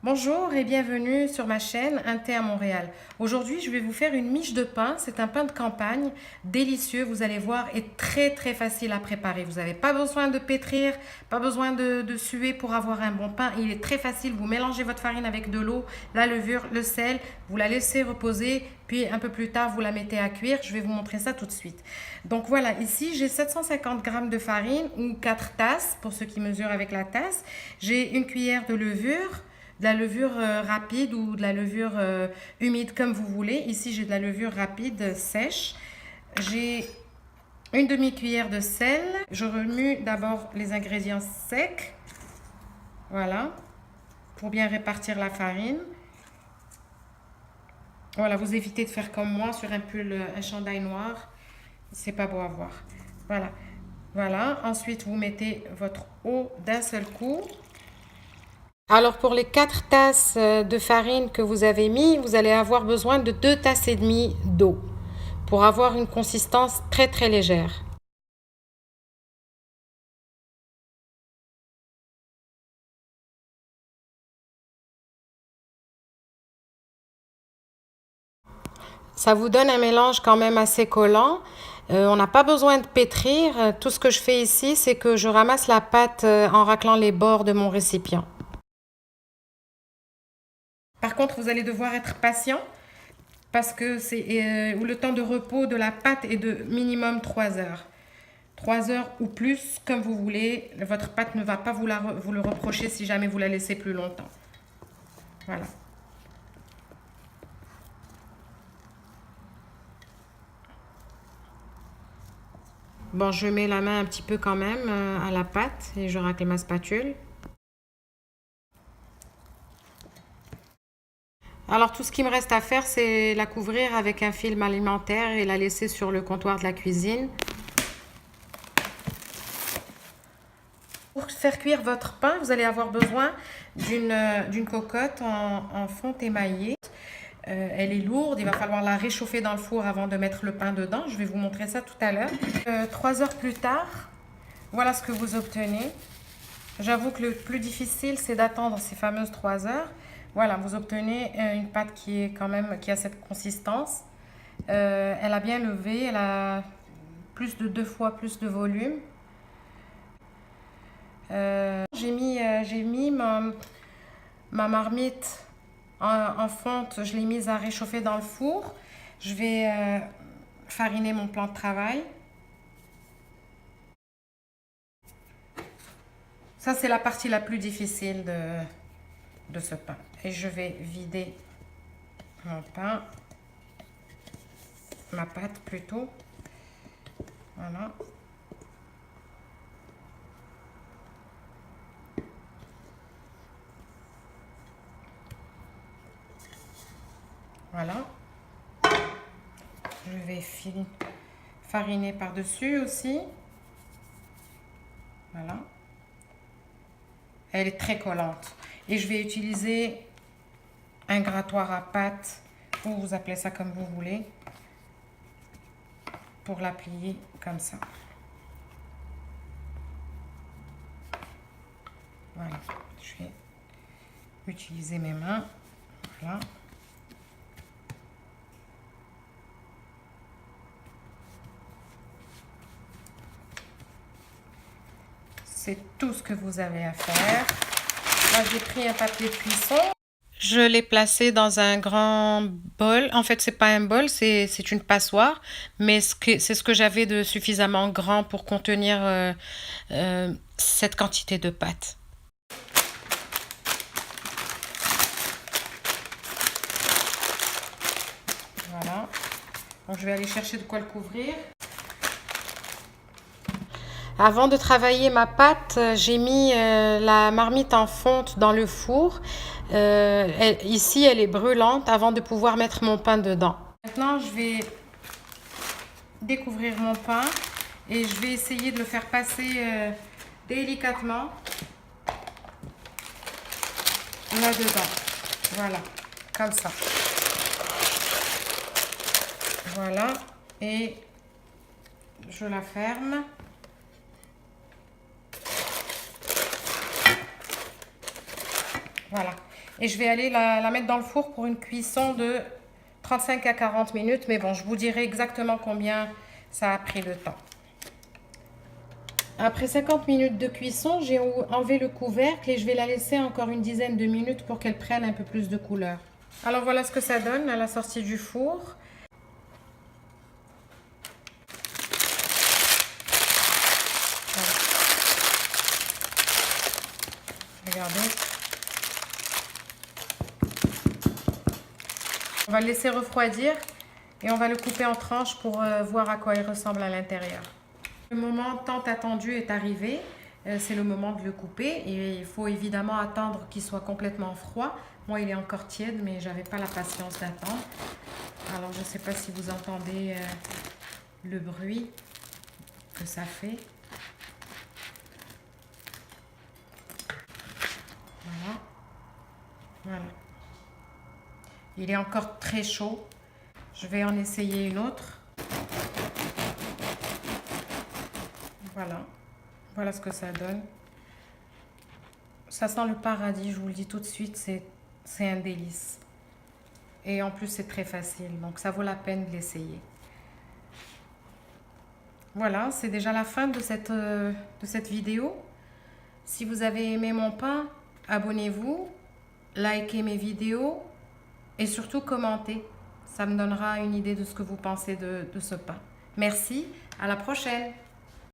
Bonjour et bienvenue sur ma chaîne Un thé à Montréal. Aujourd'hui, je vais vous faire une miche de pain. C'est un pain de campagne délicieux, vous allez voir, et très facile à préparer. Vous n'avez pas besoin de pétrir, pas besoin de suer pour avoir un bon pain. Il est très facile. Vous mélangez votre farine avec de l'eau, la levure, le sel, vous la laissez reposer, puis un peu plus tard, vous la mettez à cuire. Je vais vous montrer ça tout de suite. Donc voilà, ici, j'ai 750 g de farine ou 4 tasses pour ceux qui mesurent avec la tasse. J'ai une cuillère de levure. De la levure rapide ou de la levure humide comme vous voulez. Ici, j'ai de la levure rapide sèche. J'ai une demi-cuillère de sel. Je remue d'abord les ingrédients secs. Voilà. Pour bien répartir la farine. Voilà, vous évitez de faire comme moi sur un pull, un chandail noir. C'est pas beau à voir. Voilà. Voilà. Ensuite, vous mettez votre eau d'un seul coup. Alors pour les 4 tasses de farine que vous avez mis, vous allez avoir besoin de 2 tasses et demie d'eau pour avoir une consistance très légère. Ça vous donne un mélange quand même assez collant. On n'a pas besoin de pétrir. Tout ce que je fais ici, c'est que je ramasse la pâte en raclant les bords de mon récipient. Par contre, vous allez devoir être patient parce que le temps de repos de la pâte est de minimum 3 heures. 3 heures ou plus, comme vous voulez. Votre pâte ne va pas vous le reprocher si jamais vous la laissez plus longtemps. Voilà. Bon, je mets la main un petit peu quand même à la pâte et je racle ma spatule. Alors, tout ce qui me reste à faire, c'est la couvrir avec un film alimentaire et la laisser sur le comptoir de la cuisine. Pour faire cuire votre pain, vous allez avoir besoin d'une cocotte en fonte émaillée. Elle est lourde, il va falloir la réchauffer dans le four avant de mettre le pain dedans. Je vais vous montrer ça tout à l'heure. 3 heures plus tard, voilà ce que vous obtenez. J'avoue que le plus difficile, c'est d'attendre ces fameuses 3 heures. Voilà, vous obtenez une pâte qui a cette consistance. Elle a bien levé, elle a plus de 2 fois plus de volume. J'ai mis ma marmite en fonte, je l'ai mise à réchauffer dans le four. Je vais fariner mon plan de travail. Ça, c'est la partie la plus difficile de ce pain. Et je vais vider mon pain, ma pâte plutôt. Voilà. Voilà. Je vais fariner par-dessus aussi. Voilà. Elle est très collante. Et je vais utiliser un grattoir à pâte, ou vous appelez ça comme vous voulez, pour la plier comme ça. Voilà. Je vais utiliser mes mains. Voilà. C'est tout ce que vous avez à faire. Là, j'ai pris un papier de cuisson. Je l'ai placé dans un grand bol. En fait, c'est pas un bol, c'est une passoire, mais c'est ce que j'avais de suffisamment grand pour contenir cette quantité de pâte. Voilà. Donc, je vais aller chercher de quoi le couvrir. Avant de travailler ma pâte, j'ai mis la marmite en fonte dans le four. Ici, elle est brûlante avant de pouvoir mettre mon pain dedans. Maintenant, je vais découvrir mon pain et je vais essayer de le faire passer délicatement là-dedans. Voilà, comme ça. Voilà, et je la ferme. Voilà. Et je vais aller la mettre dans le four pour une cuisson de 35 à 40 minutes. Mais bon, je vous dirai exactement combien ça a pris de temps. Après 50 minutes de cuisson, j'ai enlevé le couvercle et je vais la laisser encore une dizaine de minutes pour qu'elle prenne un peu plus de couleur. Alors voilà ce que ça donne à la sortie du four. Voilà. Regardez. On va le laisser refroidir et on va le couper en tranches pour voir à quoi il ressemble à l'intérieur. Le moment tant attendu est arrivé, c'est le moment de le couper et il faut évidemment attendre qu'il soit complètement froid. Moi il est encore tiède mais j'avais pas la patience d'attendre. Alors je ne sais pas si vous entendez le bruit que ça fait. Voilà. Voilà. Il est encore très chaud. Je vais en essayer une autre. Voilà. Voilà ce que ça donne. Ça sent le paradis, je vous le dis tout de suite, c'est un délice. Et en plus, c'est très facile, donc ça vaut la peine de l'essayer. Voilà, c'est déjà la fin de cette vidéo. Si vous avez aimé mon pain, abonnez-vous, likez mes vidéos et surtout commentez. Ça me donnera une idée de ce que vous pensez de ce pain. Merci, à la prochaine!